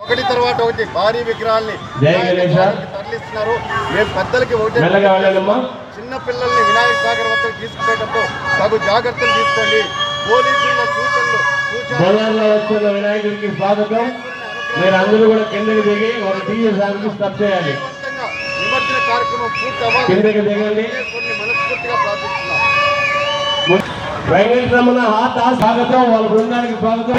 ఒకటి తర్వాత ఒకటి భారీ విగ్రహాల్ని తరలిస్తున్నారు. మేము పెద్దలకి చిన్న పిల్లల్ని వినాయక సాగర్ వద్దకు తీసుకుపోయేటప్పుడు తగు జాగ్రత్తలు తీసుకోండి. పోలీసుల సూచనలు వినాయకుడికి స్వాగతం. మీరు అందరూ కూడా కిందకి దిగి ఒక టీఎస్ఆర్కి స్టాప్ చేయాలి. నిమజ్జన కార్యక్రమం పూర్తి అవ్వాలి. కిందకి దిగండి. మనస్ఫూర్తిగా ప్రార్థిస్తున్నాం. వెంకటరమణ స్వాగతం. వాళ్ళ బృందానికి స్వాగతం.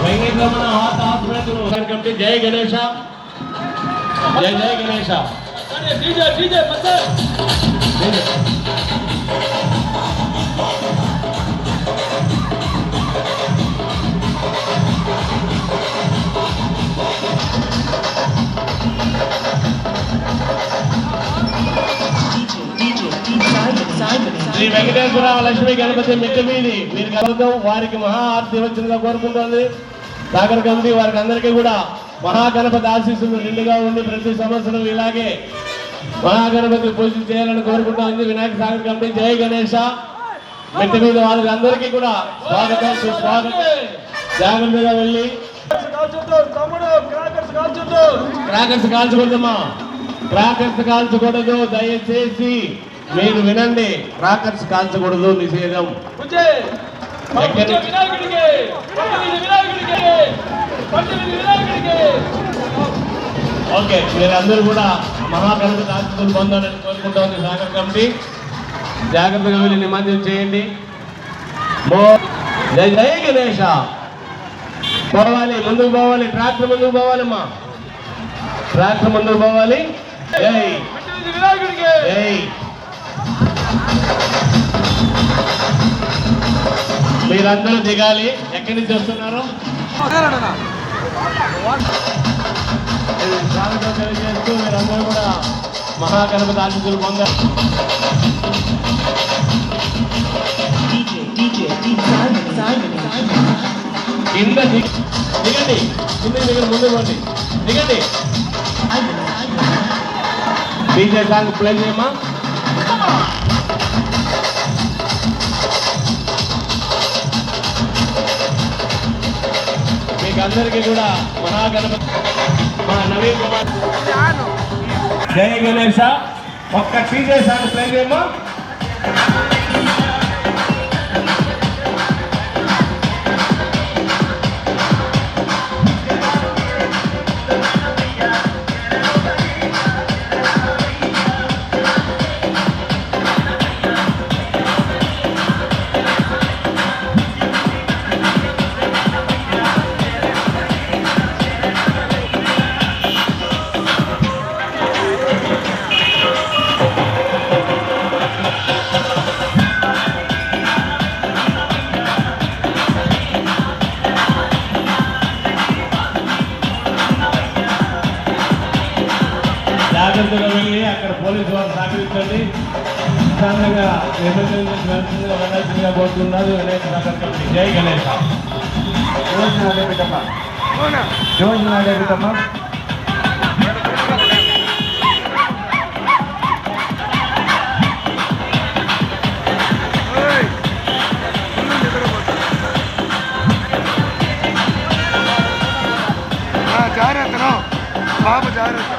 వెంకటరమణ కమిటీ జై గణేశ, జై జై గణేశ. శ్రీ వెంకటేశ్వర లక్ష్మీ గణపతి మిట్ట మీది మీరు కలుగుతాం. వారికి మహా ఆర్తి వచ్చినగా కోరుకుంటోంది సాగర్ కమిటీ. వారికి అందరికీ కూడా మహాగణపతి ఆశీస్సులు నిండుగా ఉండి ప్రతి సంవత్సరం ఇలాగే మహాగణపతి పూజ చేయాలని కోరుకుంటోంది వినాయక సాగర్ కమిటీ. జై గణేశ. మిట్ట మీద వారికి అందరికీ కూడా స్వాగతం, సుస్వాగతం. జాగ్రత్తగా వెళ్ళి క్రాకర్స్ కాల్చకూడదమ్మా, క్రాకర్స్ కాల్చకూడదు. దయచేసి మీరు వినండి, క్రాకర్స్ కాల్చకూడదు, నిషేధం. ఓకే, మీరందరూ కూడా మహాగణపతి ఆశీస్సులు పొందాలని కోరుకుంటోంది సాగర్ కమిటీ. జాగ్రత్తగా వెళ్ళి నిమజ్జనం చేయండి. జై జై గణేశ. పోవాలి, ముందుకు పోవాలి. ట్రాక్టర్ ముందుకు పోవాలమ్మా, ట్రాక్టర్ ముందుకు పోవాలి. జై జై. మీరందరూ దిగాలి. ఎక్కడి నుంచి వస్తున్నారు? స్వాగతం తెలియజేస్తూ మీరందరూ కూడా మహాగణపతి ఆశీస్సులు పొందారు. కింద దిగండి, కింద దిగండి, ముందు పోండి, దిగండి. డీజే సాంగ్ ప్లే చేయమా. మీకు అందరికీ కూడా మహాగణపతి మా నవీన్ కుమార్ జై గణేశ. ఒక్క డీజే సాంగ్ ప్లే చేయమా. జాగ్రత్తగా వెళ్ళి అక్కడ పోలీసు వారు సహకరించండి. ప్రశాంతంగా వెళ్ళాల్సిందిగా కోరుతున్నారు వినాయక సాగర్ కమిటీ. జై గణేశ. జాగ్రత్త బాబు, జాగ్రత్త.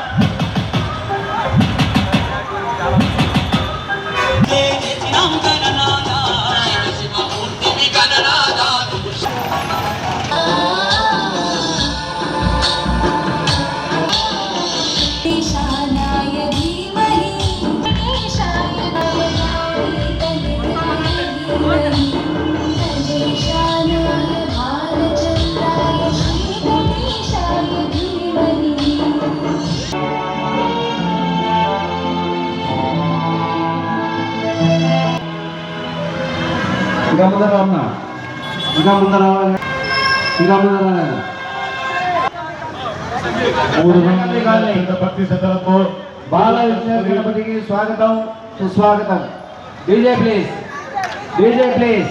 ఇంకా ముందర ఉన్నా, ఇంకా ముందర రావాలి, ఇంకా ముందర రావాలి. భక్తి శ్రద్ధలతో బాలగణపతికి స్వాగతం, సుస్వాగతం. DJ please, DJ please.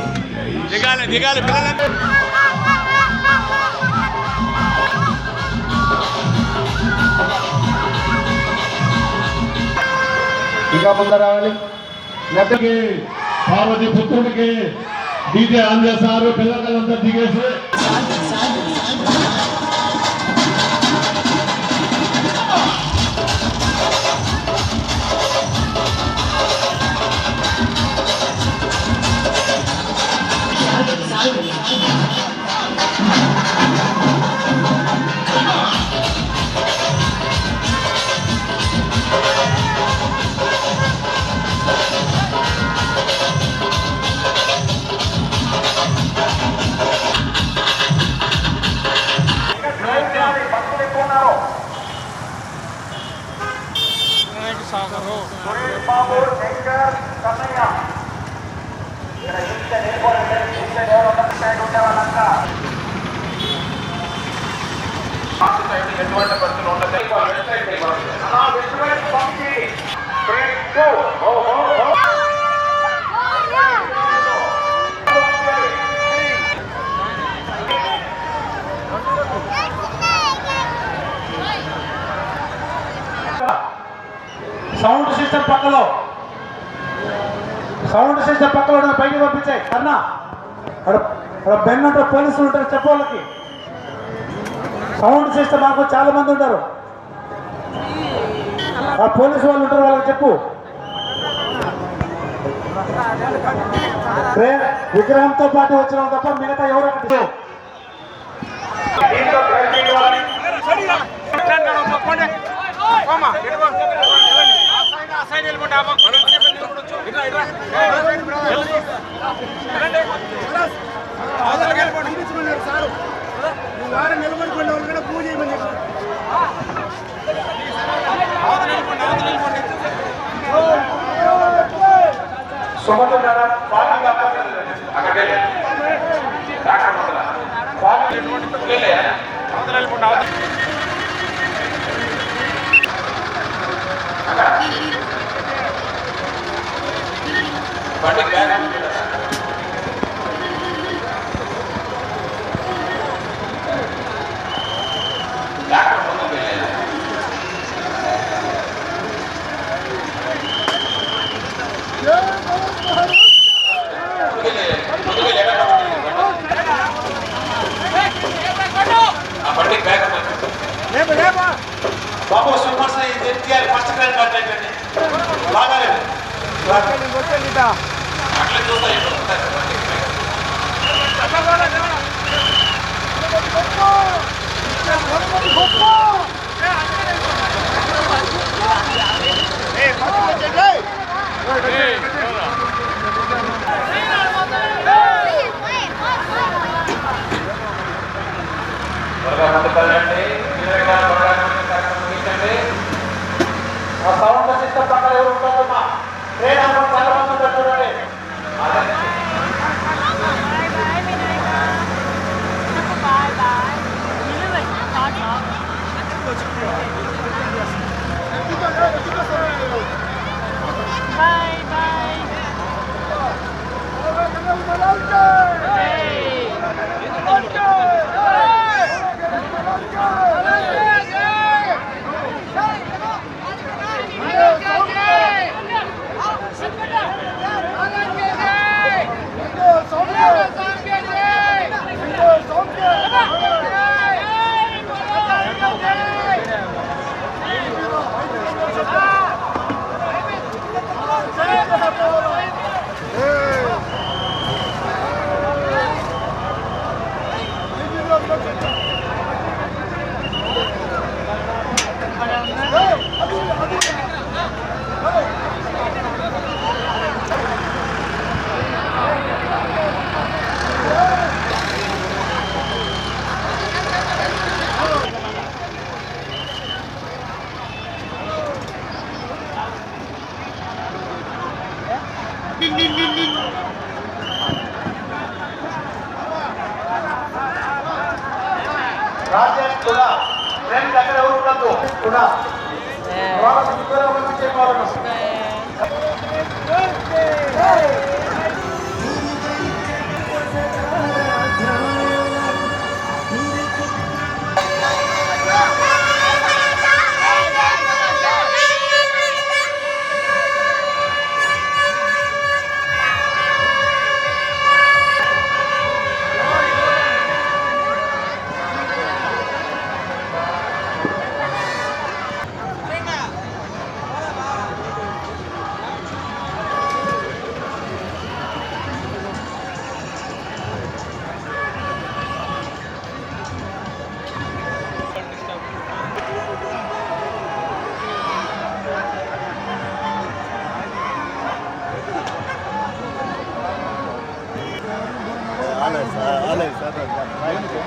దిగాలి దిగాలి పిల్లలందరూ. ఇంకా ముందర రావాలి. లెక్కకి పార్వతి పుత్రుడికి డీజే ఆన్ చేస్తారు. పిల్లలంతా దిగేసి సౌండ్ సిస్టమ్ పక్కలో పైకి పంపించాయి అన్నా. అక్కడ బెన్ ఉంటారు, పోలీసులు ఉంటారు, చెప్పు వాళ్ళకి. సౌండ్ సిస్టమ్ మాకు చాలా మంది ఉంటారు, ఆ పోలీసు వాళ్ళు ఉంటారు, వాళ్ళకి చెప్పు. విగ్రహంతో పాటు వచ్చిన తప్ప మిగతా ఎవరు నిలబడిపోయిన వాళ్ళు కూడా పూజ చేయమని చెప్పి బాబు super size NTR first class మాట్లాడండి. బాగాలేదు అట్లా సౌండ్ సిస్టమ్ పక్కన ఎవరు ఉంటారమ్మా? ట్రైన్ అమ్మ చాలా మంది ఉంటారు చూడండి. రాజేష్ కూడా ఫ్రెండ్ దగ్గర ఎవరు ఉండద్దు కూడా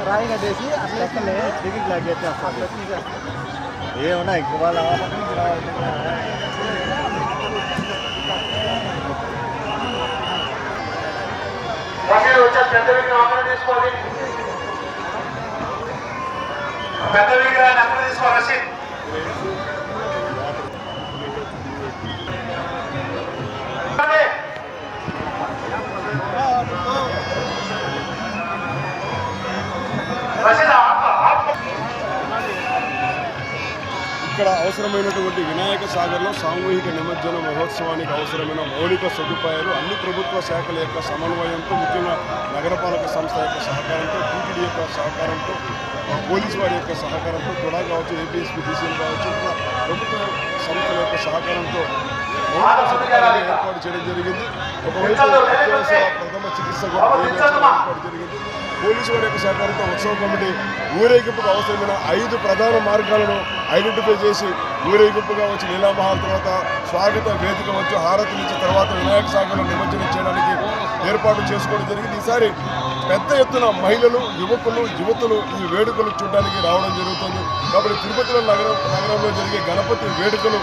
రాయి కట్టేసి అట్లా ఎక్కలే టికెట్ లాగేస్తే ఏమన్నా వాళ్ళ పెద్ద విగ్రహం తీసుకోవాలి పెద్ద విగ్రహాన్ని అక్కడ తీసుకోవాలి రసీద్ ఇక్కడ అవసరమైనటువంటి వినాయక సాగర్లో సామూహిక నిమజ్జన మహోత్సవానికి అవసరమైన మౌలిక సదుపాయాలు అన్ని ప్రభుత్వ శాఖల యొక్క సమన్వయంతో ముఖ్యంగా నగరపాలక సంస్థ యొక్క సహకారంతో టీటీడీ యొక్క సహకారంతో పోలీసు వారి యొక్క సహకారంతో కూడా కావచ్చు ఏపీఎస్పీ డీసీలు కావచ్చు ఇట్లా ప్రభుత్వ సంస్థల యొక్క సహకారంతో మౌలిక సదుపాయాలు ఏర్పాటు చేయడం జరిగింది. ఒకవైపు అత్యవసర ప్రథమ చికిత్స ఏర్పాటు జరిగింది. పోలీసు వారి యొక్క సహకారంతో ఉత్సవ కమిటీ ఊరేగింపుకు అవసరమైన 5 ప్రధాన మార్గాలను ఐడెంటిఫై చేసి ఊరేగింపుగా వచ్చి లీలామహాల్ తర్వాత స్వాగత వేదిక వచ్చి హారతినిచ్చిన తర్వాత వినాయక సాగర్లో నిమజ్జనం చేయడానికి ఏర్పాటు చేసుకోవడం జరిగింది. ఈసారి పెద్ద ఎత్తున మహిళలు యువతులు ఈ వేడుకలు చూడడానికి రావడం జరుగుతుంది. కాబట్టి తిరుపతిలో నగరంలో జరిగే గణపతి వేడుకలు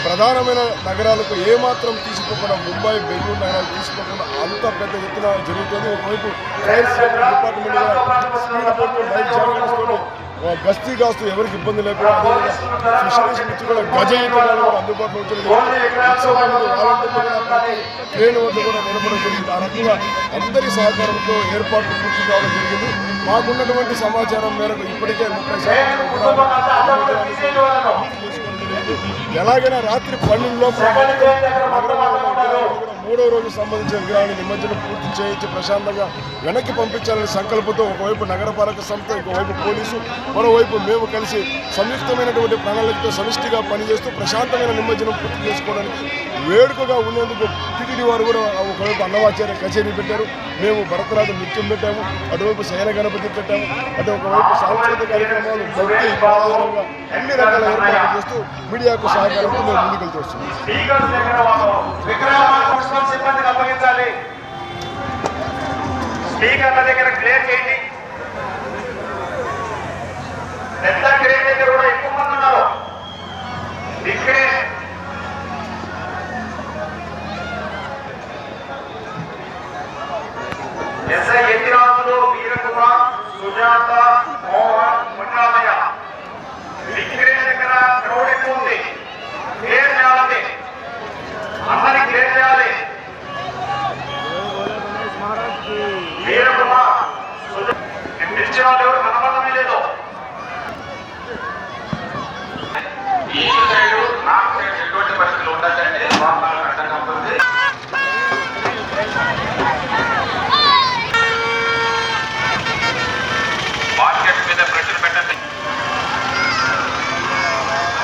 ప్రధానమైన నగరాలకు ఏమాత్రం తీసుకోకుండా ముంబై బెంగళూరు నగరాలు తీసుకోకుండా అంత పెద్ద ఎత్తున జరుగుతుంది. ఒకవైపు ఫైర్ సేఫ్టీ డిపార్ట్మెంట్ గస్తీ కాస్తూ ఎవరికి ఇబ్బంది లేకుండా అదేవిధంగా ఫిషరీస్ నుంచి కూడా గజ ఈతగాళ్ళు అందుబాటులో వచ్చింది. ట్రైన్ వద్ద కూడా నిలబడడం జరిగింది. ఆ రకంగా అందరి సహకారంతో ఏర్పాట్లు పూర్తి కావడం జరిగింది. మాకున్నటువంటి సమాచారం మేరకు ఇప్పటికే 30% ఎలాగైనా రాత్రి 12 3వ రోజు సంబంధించిన విగ్రహాన్ని నిమజ్జనం పూర్తి చేయించి ప్రశాంతంగా వెనక్కి పంపించాలనే సంకల్పంతో ఒకవైపు నగరపాలక సంస్థ ఇంకోవైపు పోలీసు మరోవైపు మేము కలిసి సంయుక్తమైనటువంటి ప్రణాళికతో సమిష్టిగా పనిచేస్తూ ప్రశాంతమైన నిమజ్జనం పూర్తి చేసుకోవడానికి వేడుకగా ఉండేందుకు టీటీడీ వారు కూడా ఒకవైపు అన్నమాచార్య కచేరీ పెట్టారు. మేము భరతనాట్యం నృత్యం పెట్టాము, అటువైపు శయన గణపతి పెట్టాము, అటు ఒకవైపు సాంస్కృతిక కార్యక్రమాలు భక్తి ఆధారంగా అన్ని రకాల ఏర్పాట్లు చేస్తూ మీడియాకు సహకారంతో మేము ముందుకెళ్తూ వస్తున్నాం. సిబ్బందికి అప్పగించాలి. స్పీకర్ల దగ్గర క్లియర్ చేయండి. పెద్ద క్రేన్ దగ్గర కూడా ఎక్కువ మంది ఉన్నారు. ఇక్కడే ఎస్ఐ ఎత్తిరాజులు వీరకుమార్ సుజాత